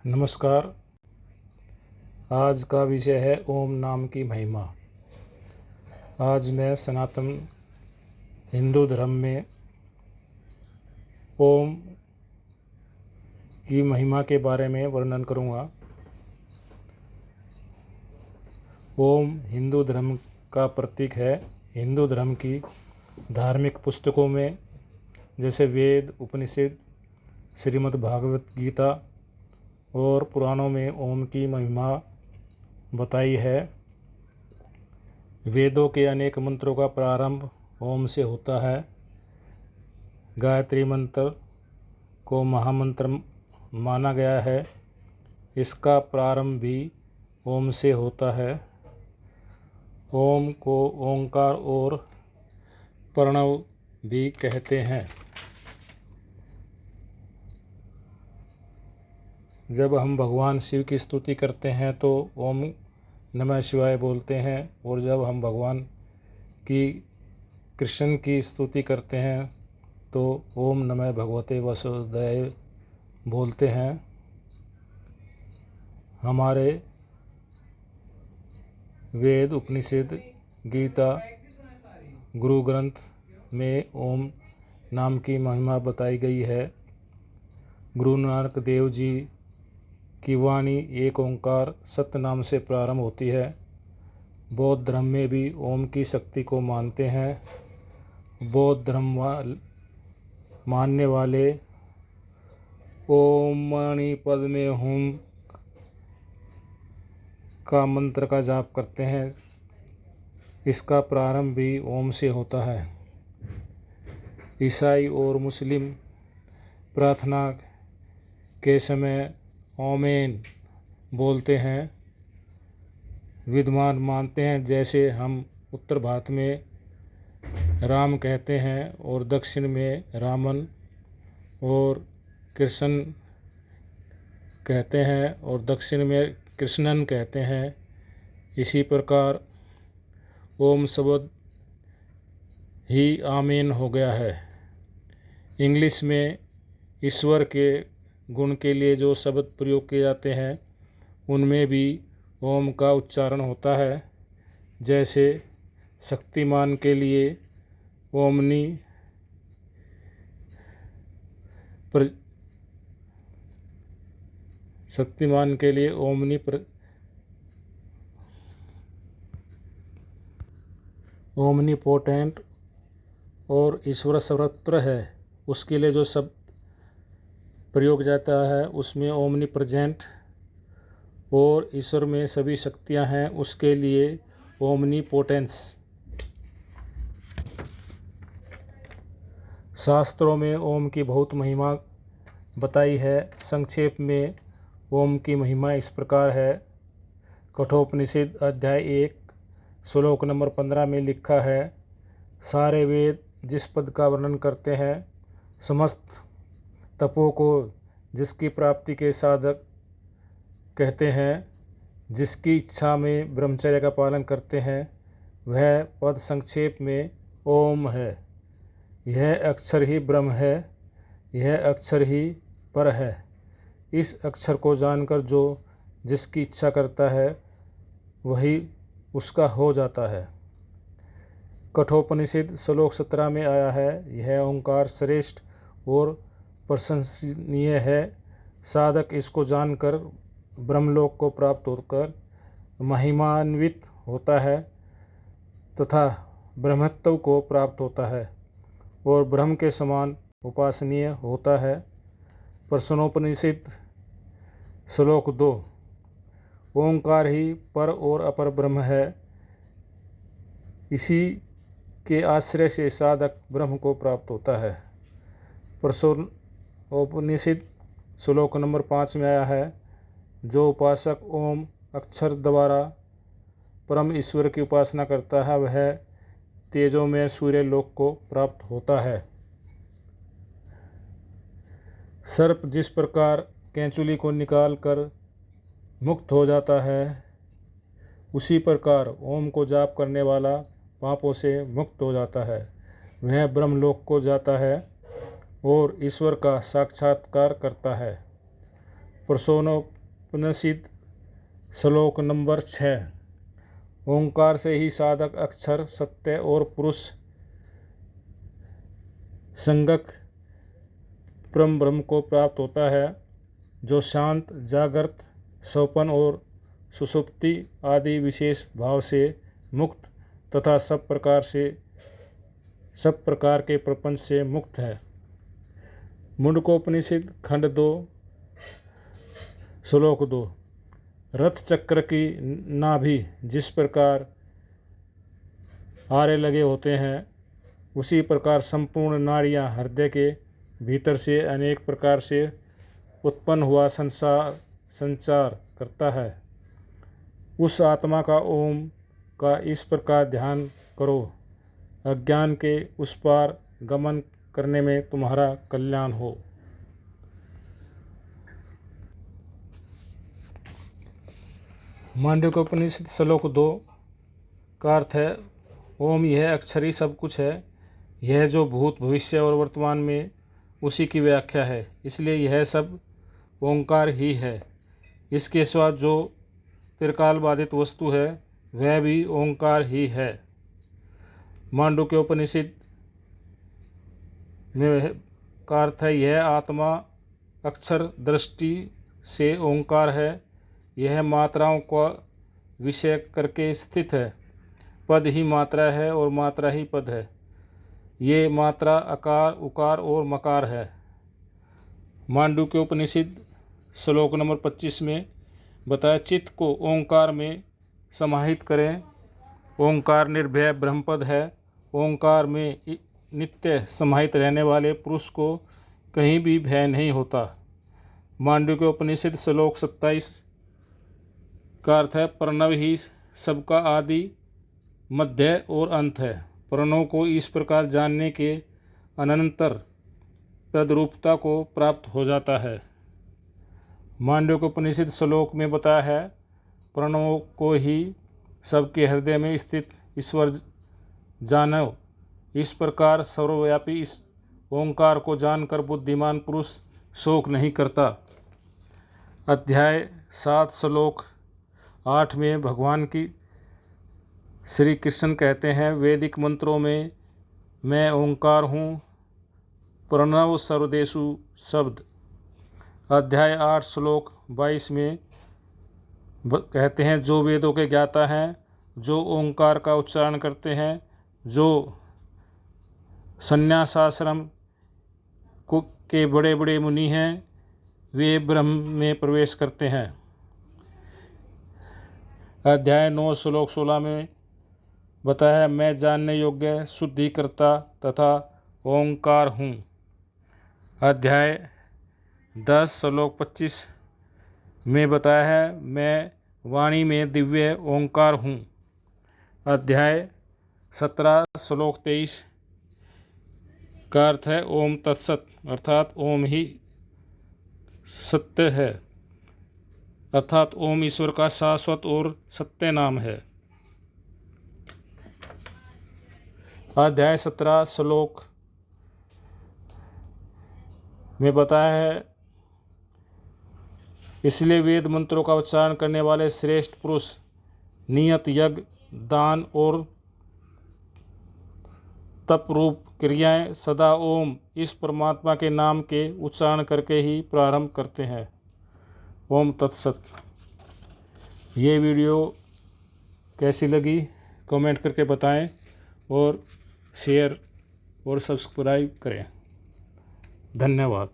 नमस्कार। आज का विषय है ओम नाम की महिमा। आज मैं सनातन हिंदू धर्म में ओम की महिमा के बारे में वर्णन करूँगा। ओम हिंदू धर्म का प्रतीक है। हिंदू धर्म की धार्मिक पुस्तकों में जैसे वेद, उपनिषद, श्रीमद् भागवत गीता और पुराणों में ओम की महिमा बताई है। वेदों के अनेक मंत्रों का प्रारंभ ओम से होता है। गायत्री मंत्र को महामंत्र माना गया है। इसका प्रारंभ भी ओम से होता है। ओम को ओंकार और प्रणव भी कहते हैं। जब हम भगवान शिव की स्तुति करते हैं तो ओम नमः शिवाय बोलते हैं, और जब हम भगवान की कृष्ण की स्तुति करते हैं तो ओम नमः भगवते वासुदेवाय बोलते हैं। हमारे वेद, उपनिषद, गीता, गुरु ग्रंथ में ओम नाम की महिमा बताई गई है। गुरु नानक देव जी की वाणी एक ओंकार सत्य नाम से प्रारंभ होती है। बौद्ध धर्म में भी ओम की शक्ति को मानते हैं। बौद्ध धर्म मानने वाले ओम मणि पद्मे हुम का मंत्र का जाप करते हैं। इसका प्रारंभ भी ओम से होता है। ईसाई और मुस्लिम प्रार्थना के समय आमीन बोलते हैं। विद्वान मानते हैं, जैसे हम उत्तर भारत में राम कहते हैं और दक्षिण में रामन और कृष्ण कहते हैं और दक्षिण में कृष्णन कहते हैं। इसी प्रकार ओम शब्द ही आमीन हो गया है। इंग्लिश में ईश्वर के गुण के लिए जो शब्द प्रयोग किए जाते हैं उनमें भी ओम का उच्चारण होता है। जैसे शक्तिमान के लिए ओमनी ओमनीपोटेंट और ईश्वर सर्वत्र है, उसके लिए जो शब्द प्रयोग जाता है उसमें ओमनी प्रेजेंट, और ईश्वर में सभी शक्तियां हैं उसके लिए ओमनी पोटेंस। शास्त्रों में ओम की बहुत महिमा बताई है। संक्षेप में ओम की महिमा इस प्रकार है। कठोपनिषद अध्याय 1 श्लोक नंबर 15 में लिखा है, सारे वेद जिस पद का वर्णन करते हैं, समस्त तपों को जिसकी प्राप्ति के साधक कहते हैं, जिसकी इच्छा में ब्रह्मचर्य का पालन करते हैं, वह पद संक्षेप में ओम है। यह अक्षर ही ब्रह्म है, यह अक्षर ही पर है। इस अक्षर को जानकर जो जिसकी इच्छा करता है वही उसका हो जाता है। कठोपनिषद श्लोक 17 में आया है, यह ओंकार श्रेष्ठ और प्रशंसनीय है। साधक इसको जानकर ब्रह्मलोक को प्राप्त होकर महिमान्वित होता है तथा ब्रह्मत्व को प्राप्त होता है और ब्रह्म के समान उपासनीय होता है। प्रश्नोपनिषद श्लोक 2, ओंकार ही पर और अपर ब्रह्म है। इसी के आश्रय से साधक ब्रह्म को प्राप्त होता है। प्रश्नोपनिषद श्लोक नंबर 5 में आया है, जो उपासक ओम अक्षर द्वारा परम ईश्वर की उपासना करता है वह तेजों में सूर्य लोक को प्राप्त होता है। सर्प जिस प्रकार कैंचुली को निकाल कर मुक्त हो जाता है, उसी प्रकार ओम को जाप करने वाला पापों से मुक्त हो जाता है। वह ब्रह्मलोक को जाता है और ईश्वर का साक्षात्कार करता है। प्रसूनोपनिषद श्लोक नंबर 6। ओंकार से ही साधक अक्षर सत्य और पुरुष संगक परम ब्रह्म को प्राप्त होता है, जो शांत, जागृत, स्वप्न और सुषुप्ति आदि विशेष भाव से मुक्त तथा सब प्रकार के प्रपंच से मुक्त है। मुंडकोपनिषद खंड 2 श्लोक 2। रथ चक्र की नाभि जिस प्रकार आरे लगे होते हैं, उसी प्रकार संपूर्ण नाड़ियाँ हृदय के भीतर से अनेक प्रकार से उत्पन्न हुआ संचार करता है। उस आत्मा का ओम का इस प्रकार ध्यान करो, अज्ञान के उस पार गमन करने में तुम्हारा कल्याण हो। मांडूक्योपनिषद श्लोक 2 का अर्थ है, ओम यह अक्षर ही सब कुछ है। यह जो भूत, भविष्य और वर्तमान में उसी की व्याख्या है, इसलिए यह सब ओंकार ही है। इसके सिवा जो त्रिकाल बाधित वस्तु है, वह भी ओंकार ही है। मांडूक्योपनिषद में का अर्थ है, यह आत्मा अक्षर दृष्टि से ओंकार है। यह मात्राओं का विषय करके स्थित है। पद ही मात्रा है और मात्रा ही पद है। ये मात्रा अकार, उकार और मकार है। मांडूक्योपनिषद श्लोक नंबर 25 में बताया, चित्त को ओंकार में समाहित करें। ओंकार निर्भय ब्रह्मपद है। ओंकार में नित्य समाहित रहने वाले पुरुष को कहीं भी भय नहीं होता। मांडूक्योपनिषद श्लोक 27 का अर्थ है, प्रणव ही सबका आदि, मध्य और अंत है। प्रणव को इस प्रकार जानने के अनंतर तद्रूपता को प्राप्त हो जाता है। मांडूक्योपनिषद श्लोक में बताया है, प्रणव को ही सबके हृदय में स्थित ईश्वर जानो। इस प्रकार सर्वव्यापी इस ओंकार को जानकर बुद्धिमान पुरुष शोक नहीं करता। अध्याय 7 श्लोक 8 में भगवान की श्री कृष्ण कहते हैं, वैदिक मंत्रों में मैं ओंकार हूँ, प्रणव सर्वदेशु शब्द। अध्याय 8 श्लोक 22 में कहते हैं, जो वेदों के ज्ञाता हैं, जो ओंकार का उच्चारण करते हैं, जो संन्यासाश्रम के बड़े बड़े मुनि हैं, वे ब्रह्म में प्रवेश करते हैं। अध्याय 9 श्लोक 16 में बताया, मैं जानने योग्य शुद्धिकर्ता तथा ओंकार हूँ। अध्याय 10 श्लोक 25 में बताया है, मैं वाणी में दिव्य ओंकार हूँ। अध्याय 17 श्लोक 23 का अर्थ है, ओम तत्सत, अर्थात ओम ही सत्य है, अर्थात ओम ईश्वर का शाश्वत और सत्य नाम है। अध्याय 17 श्लोक में बताया है, इसलिए वेद मंत्रों का उच्चारण करने वाले श्रेष्ठ पुरुष नियत यज्ञ, दान और तप रूप क्रियाएं सदा ओम इस परमात्मा के नाम के उच्चारण करके ही प्रारंभ करते हैं। ओम तत्सत। ये वीडियो कैसी लगी कमेंट करके बताएं और शेयर और सब्सक्राइब करें। धन्यवाद।